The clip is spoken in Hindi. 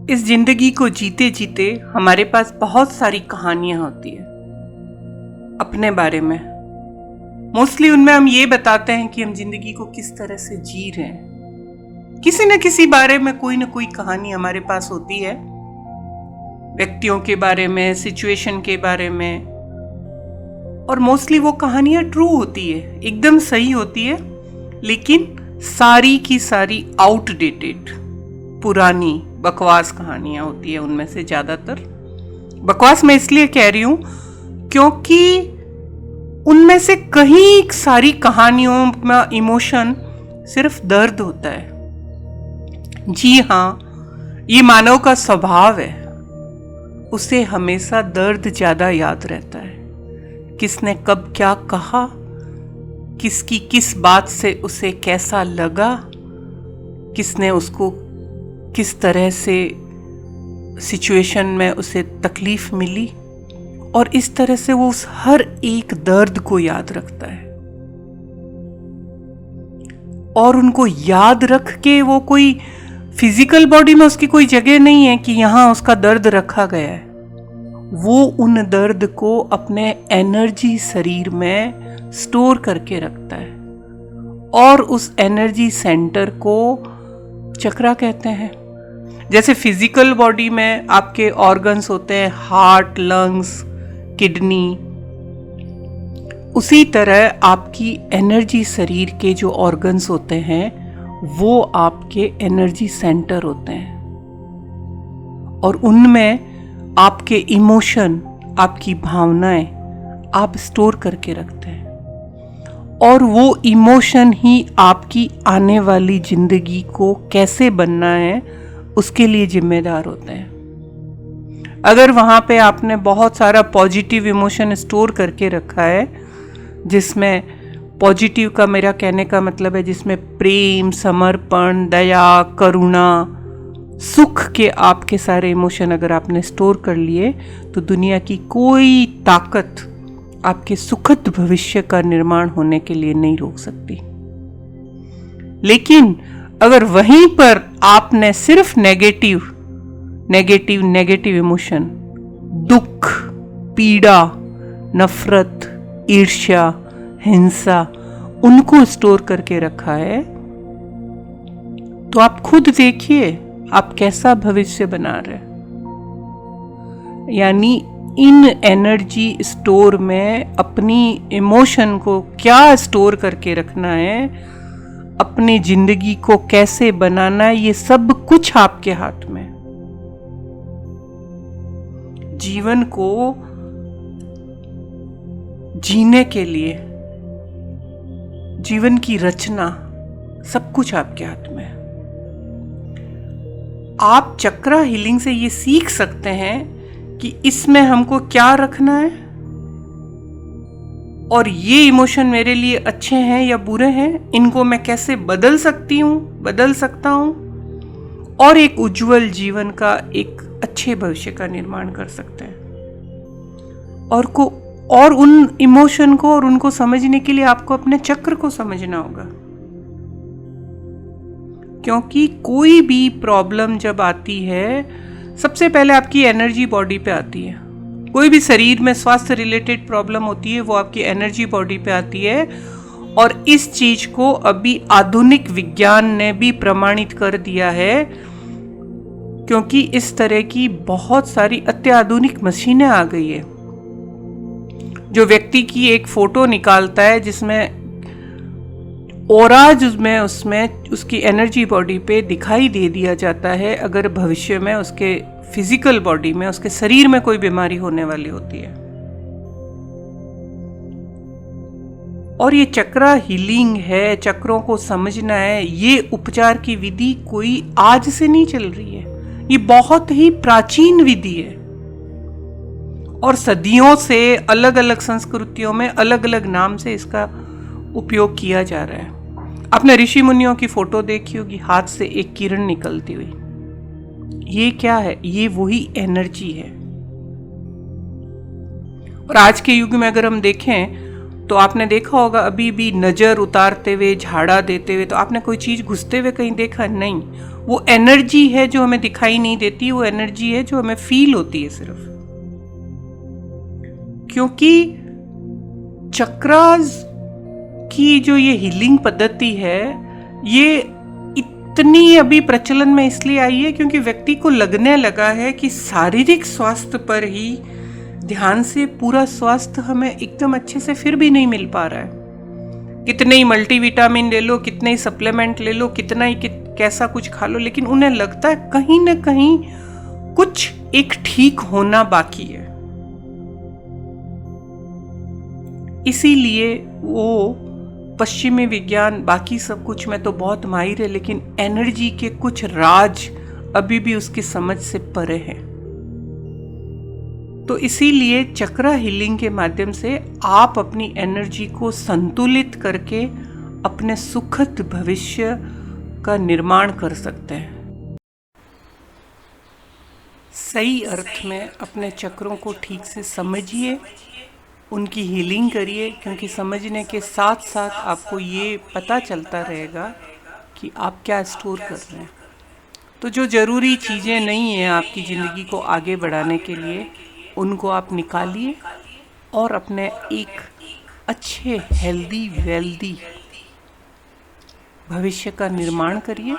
इस जिंदगी को जीते जीते हमारे पास बहुत सारी कहानियां होती है अपने बारे में। मोस्टली उनमें हम ये बताते हैं कि हम जिंदगी को किस तरह से जी रहे हैं। किसी न किसी बारे में कोई न कोई कहानी हमारे पास होती है, व्यक्तियों के बारे में, सिचुएशन के बारे में। और मोस्टली वो कहानियां ट्रू होती है, एकदम सही होती है, लेकिन सारी की सारी आउटडेटेड, पुरानी बकवास कहानियां होती है उनमें से ज्यादातर। बकवास मैं इसलिए कह रही हूं क्योंकि उनमें से कई सारी कहानियों में इमोशन सिर्फ दर्द होता है। जी हाँ, ये मानव का स्वभाव है, उसे हमेशा दर्द ज्यादा याद रहता है। किसने कब क्या कहा, किसकी किस बात से उसे कैसा लगा, किसने उसको किस तरह से सिचुएशन में उसे तकलीफ मिली, और इस तरह से वो उस हर एक दर्द को याद रखता है। और उनको याद रख के वो कोई फिजिकल बॉडी में उसकी कोई जगह नहीं है कि यहां उसका दर्द रखा गया है। वो उन दर्द को अपने एनर्जी शरीर में स्टोर करके रखता है, और उस एनर्जी सेंटर को चक्रा कहते हैं। जैसे फिजिकल बॉडी में आपके ऑर्गन्स होते हैं, हार्ट, लंग्स, किडनी, उसी तरह आपकी एनर्जी शरीर के जो ऑर्गन्स होते हैं वो आपके एनर्जी सेंटर होते हैं, और उनमें आपके इमोशन, आपकी भावनाएं आप स्टोर करके रखते हैं, और वो इमोशन ही आपकी आने वाली जिंदगी को कैसे बनना है उसके लिए जिम्मेदार होते हैं। अगर वहां पे आपने बहुत सारा पॉजिटिव इमोशन स्टोर करके रखा है, जिसमें पॉजिटिव का मेरा कहने का मतलब है जिसमें प्रेम, समर्पण, दया, करुणा, सुख के आपके सारे इमोशन अगर आपने स्टोर कर लिए, तो दुनिया की कोई ताकत आपके सुखद भविष्य का निर्माण होने के लिए नहीं रोक सकती। लेकिन अगर वहीं पर आपने सिर्फ नेगेटिव इमोशन, दुख, पीड़ा, नफरत, ईर्ष्या, हिंसा, उनको स्टोर करके रखा है, तो आप खुद देखिए आप कैसा भविष्य बना रहे हैं। यानी इन एनर्जी स्टोर में अपनी इमोशन को क्या स्टोर करके रखना है, अपनी जिंदगी को कैसे बनाना है, ये सब कुछ आपके हाथ में। जीवन को जीने के लिए, जीवन की रचना, सब कुछ आपके हाथ में है। आप चक्रा हीलिंग से ये सीख सकते हैं कि इसमें हमको क्या रखना है, और ये इमोशन मेरे लिए अच्छे हैं या बुरे हैं, इनको मैं कैसे बदल सकता हूं, और एक उज्जवल जीवन का, एक अच्छे भविष्य का निर्माण कर सकते हैं। और उन इमोशन को और उनको समझने के लिए आपको अपने चक्र को समझना होगा, क्योंकि कोई भी प्रॉब्लम जब आती है सबसे पहले आपकी एनर्जी बॉडी पे आती है। कोई भी शरीर में स्वास्थ्य रिलेटेड प्रॉब्लम होती है वो आपकी एनर्जी बॉडी पे आती है, और इस चीज को अभी आधुनिक विज्ञान ने भी प्रमाणित कर दिया है, क्योंकि इस तरह की बहुत सारी अत्याधुनिक मशीनें आ गई है। जो व्यक्ति की एक फोटो निकालता है जिसमें ओराज में उसमें उसकी एनर्जी बॉडी पे दिखाई दे दिया जाता है अगर भविष्य में उसके फिजिकल बॉडी में, उसके शरीर में कोई बीमारी होने वाली होती है। और ये चक्रा हीलिंग है, चक्रों को समझना है, ये उपचार की विधि कोई आज से नहीं चल रही है, ये बहुत ही प्राचीन विधि है, और सदियों से अलग अलग संस्कृतियों में अलग अलग नाम से इसका उपयोग किया जा रहा है। आपने ऋषि मुनियों की फोटो देखी होगी, हाथ से एक किरण निकलती हुई, ये क्या है? ये वही एनर्जी है। और आज के युग में अगर हम देखें, तो आपने देखा होगा अभी भी नज़र उतारते हुए, झाड़ा देते हुए, तो आपने कोई चीज़ घुसते हुए कहीं देखा? नहीं। वो एनर्जी है जो हमें दिखाई नहीं देती, वो एनर्जी है जो हमें फील होती है सिर्फ। क्योंकि चक्रास की जो ये हीलिंग पद्धति है, ये इतनी अभी प्रचलन में इसलिए आई है क्योंकि व्यक्ति को लगने लगा है कि शारीरिक स्वास्थ्य पर ही ध्यान से पूरा स्वास्थ्य हमें एकदम अच्छे से फिर भी नहीं मिल पा रहा है। कितने ही मल्टीविटामिन ले लो, कितने ही सप्लीमेंट ले लो, कितना ही कैसा कुछ खा लो, लेकिन उन्हें लगता है कहीं ना कहीं कुछ एक ठीक होना बाकी है। इसीलिए वो पश्चिमी विज्ञान बाकी सब कुछ में तो बहुत माहिर है, लेकिन एनर्जी के कुछ राज अभी भी उसकी समझ से परे हैं। तो इसीलिए चक्रा हीलिंग के माध्यम से आप अपनी एनर्जी को संतुलित करके अपने सुखद भविष्य का निर्माण कर सकते हैं। सही अर्थ में अपने चक्रों को ठीक से समझिए, उनकी हीलिंग करिए, क्योंकि समझने के साथ साथ आपको ये पता चलता रहेगा कि आप क्या स्टोर कर रहे हैं। तो जो ज़रूरी चीज़ें नहीं हैं आपकी ज़िंदगी को आगे बढ़ाने के लिए, उनको आप निकालिए और अपने एक अच्छे हेल्दी वेल्दी भविष्य का निर्माण करिए।